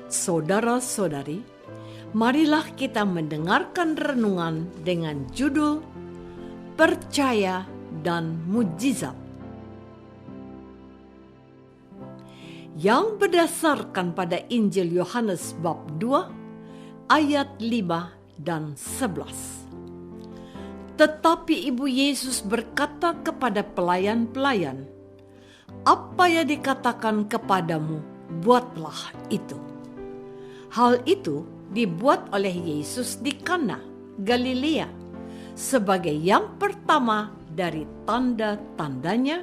Saudara-saudari, marilah kita mendengarkan renungan dengan judul Percaya dan Mujizat, yang berdasarkan pada Injil Yohanes bab 2 ayat 5 dan 11. Tetapi Ibu Yesus berkata kepada pelayan-pelayan, "Apa yang dikatakan kepadamu, buatlah itu." Hal itu dibuat oleh Yesus di Kana, Galilea, sebagai yang pertama dari tanda-tandanya,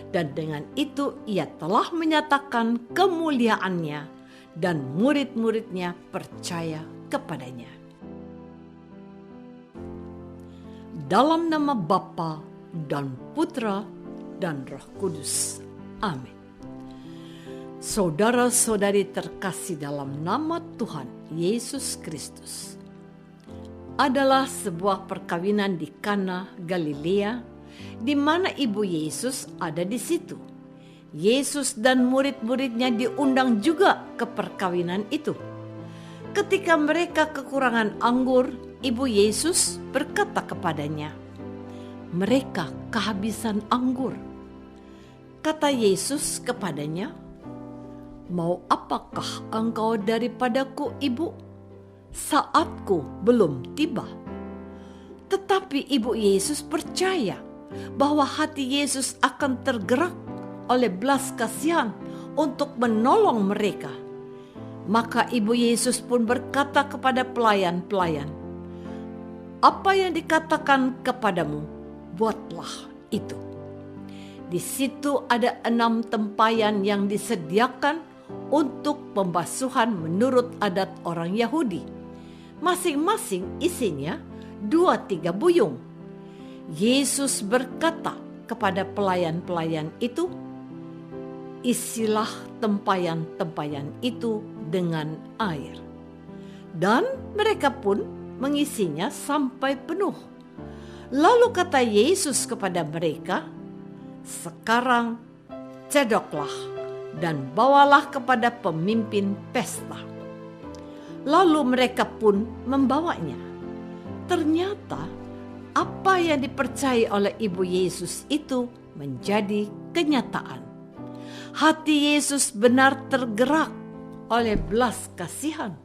dan dengan itu ia telah menyatakan kemuliaannya dan murid-muridnya percaya kepadanya. Dalam nama Bapa dan Putra dan Roh Kudus. Amin. Saudara-saudari terkasih dalam nama Tuhan Yesus Kristus, adalah sebuah perkawinan di Kana, Galilea, di mana Ibu Yesus ada di situ. Yesus dan murid-muridnya diundang juga ke perkawinan itu. Ketika mereka kekurangan anggur, Ibu Yesus berkata kepadanya, "Mereka kehabisan anggur." Kata Yesus kepadanya, "Mau apakah engkau daripadaku, Ibu? Saatku belum tiba." Tetapi Ibu Yesus percaya bahwa hati Yesus akan tergerak oleh belas kasihan untuk menolong mereka. Maka Ibu Yesus pun berkata kepada pelayan-pelayan, "Apa yang dikatakan kepadamu, buatlah itu." Di situ ada 6 tempayan yang disediakan untuk pembasuhan menurut adat orang Yahudi. Masing-masing isinya 2-3 buyung. Yesus berkata kepada pelayan-pelayan itu, "Isilah tempayan-tempayan itu dengan air." Dan mereka pun mengisinya sampai penuh. Lalu kata Yesus kepada mereka, "Sekarang cedoklah dan bawalah kepada pemimpin pesta." Lalu mereka pun membawanya. Ternyata apa yang dipercayai oleh Ibu Yesus itu menjadi kenyataan. Hati Yesus benar tergerak oleh belas kasihan.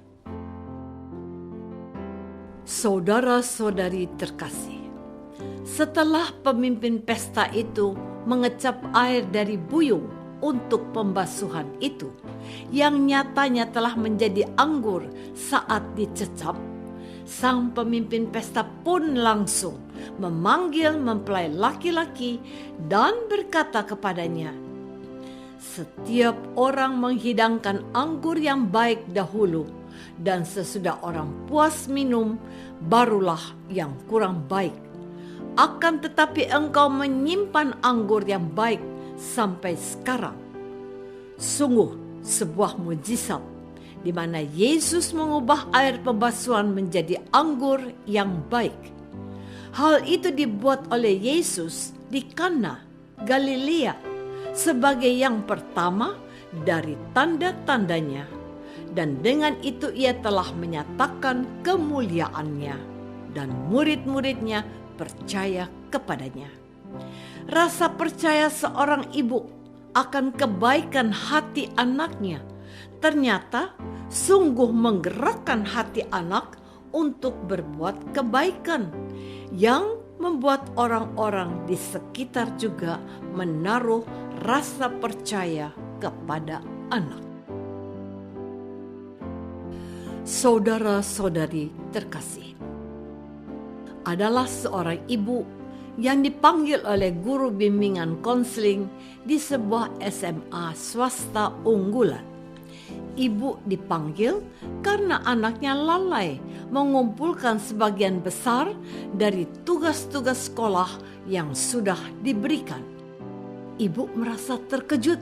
Saudara-saudari terkasih, setelah pemimpin pesta itu mengecap air dari buyung untuk pembasuhan itu, yang nyatanya telah menjadi anggur saat dicecap, sang pemimpin pesta pun langsung memanggil mempelai laki-laki dan berkata kepadanya, "Setiap orang menghidangkan anggur yang baik dahulu, dan sesudah orang puas minum, barulah yang kurang baik. Akan tetapi engkau menyimpan anggur yang baik sampai sekarang." Sungguh sebuah mujizat di mana Yesus mengubah air pembasuhan menjadi anggur yang baik. Hal itu dibuat oleh Yesus di Kana, Galilea, sebagai yang pertama dari tanda-tandanya, dan dengan itu ia telah menyatakan kemuliaannya, dan murid-muridnya percaya kepadanya. Rasa percaya seorang ibu akan kebaikan hati anaknya ternyata sungguh menggerakkan hati anak untuk berbuat kebaikan, yang membuat orang-orang di sekitar juga menaruh rasa percaya kepada anak. Saudara-saudari terkasih, adalah seorang ibu yang dipanggil oleh guru bimbingan konseling di sebuah SMA swasta unggulan. Ibu dipanggil karena anaknya lalai mengumpulkan sebagian besar dari tugas-tugas sekolah yang sudah diberikan. Ibu merasa terkejut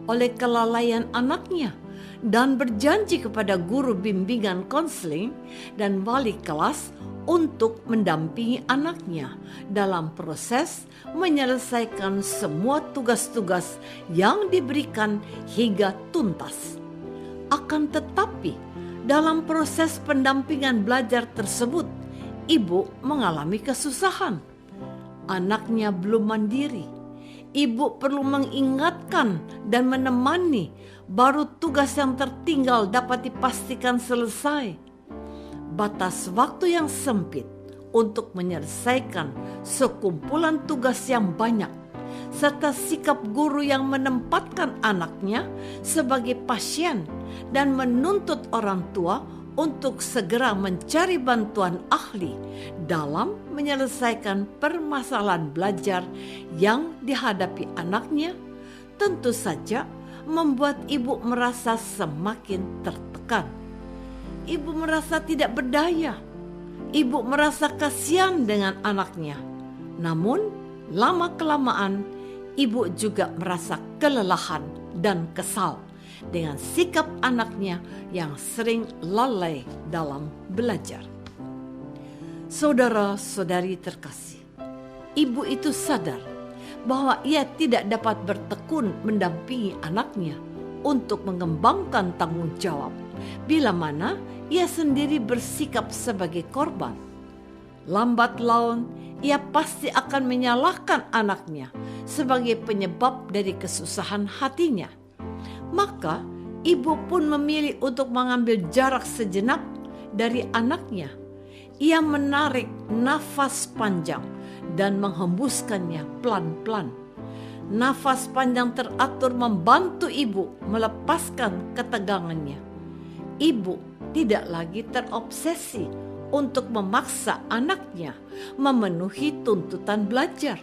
oleh kelalaian anaknya dan berjanji kepada guru bimbingan konseling dan wali kelas untuk mendampingi anaknya dalam proses menyelesaikan semua tugas-tugas yang diberikan hingga tuntas. Akan tetapi, dalam proses pendampingan belajar tersebut, ibu mengalami kesusahan. Anaknya belum mandiri. Ibu perlu mengingatkan dan menemani, baru tugas yang tertinggal dapat dipastikan selesai. Batas waktu yang sempit untuk menyelesaikan sekumpulan tugas yang banyak, serta sikap guru yang menempatkan anaknya sebagai pasien dan menuntut orang tua untuk segera mencari bantuan ahli dalam menyelesaikan permasalahan belajar yang dihadapi anaknya, tentu saja membuat ibu merasa semakin tertekan. Ibu merasa tidak berdaya. Ibu merasa kasihan dengan anaknya. Namun, lama-kelamaan, ibu juga merasa kelelahan dan kesal dengan sikap anaknya yang sering lalai dalam belajar. Saudara-saudari terkasih, ibu itu sadar bahwa ia tidak dapat bertekun mendampingi anaknya untuk mengembangkan tanggung jawab bila mana ia sendiri bersikap sebagai korban. Lambat laun, ia pasti akan menyalahkan anaknya sebagai penyebab dari kesusahan hatinya. Maka, ibu pun memilih untuk mengambil jarak sejenak dari anaknya. Ia menarik nafas panjang dan menghembuskannya pelan-pelan. Nafas panjang teratur membantu ibu melepaskan ketegangannya. Ibu tidak lagi terobsesi untuk memaksa anaknya memenuhi tuntutan belajar.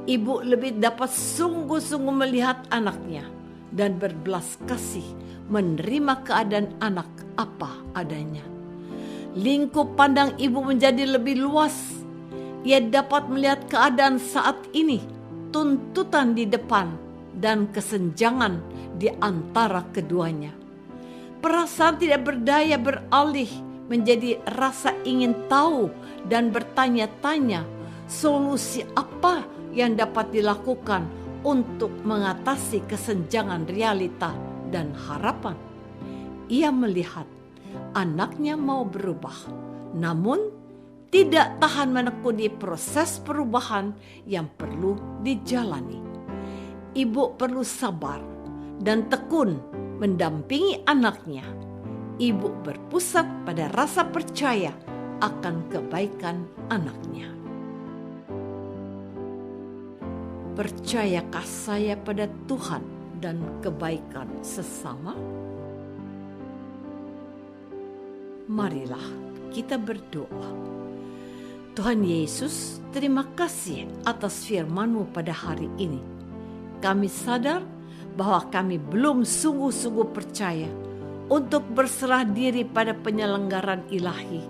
Ibu lebih dapat sungguh-sungguh melihat anaknya dan berbelas kasih menerima keadaan anak apa adanya. Lingkup pandang ibu menjadi lebih luas. Ia dapat melihat keadaan saat ini, tuntutan di depan, dan kesenjangan di antara keduanya. Perasaan tidak berdaya beralih menjadi rasa ingin tahu dan bertanya-tanya solusi apa yang dapat dilakukan untuk mengatasi kesenjangan realita dan harapan. Ia melihat anaknya mau berubah, namun tidak tahan menekuni proses perubahan yang perlu dijalani. Ibu perlu sabar dan tekun mendampingi anaknya. Ibu berpusat pada rasa percaya akan kebaikan anaknya. Percayakah saya pada Tuhan dan kebaikan sesama? Marilah kita berdoa. Tuhan Yesus, terima kasih atas firman-Mu pada hari ini. Kami sadar bahwa kami belum sungguh-sungguh percaya untuk berserah diri pada penyelenggaran ilahi.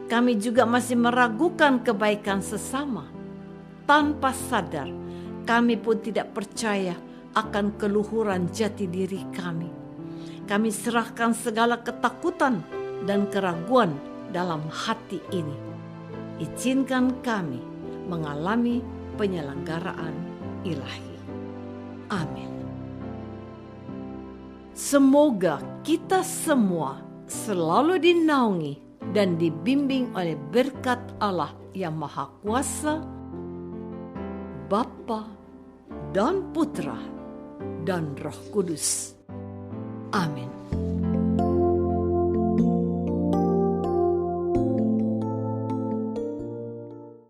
Kami juga masih meragukan kebaikan sesama. Tanpa sadar, kami pun tidak percaya akan keluhuran jati diri kami. Kami serahkan segala ketakutan dan keraguan dalam hati ini. Izinkan kami mengalami penyelenggaraan ilahi. Amin. Semoga kita semua selalu dinaungi dan dibimbing oleh berkat Allah yang Maha Kuasa, Bapa dan Putra dan Roh Kudus. Amin.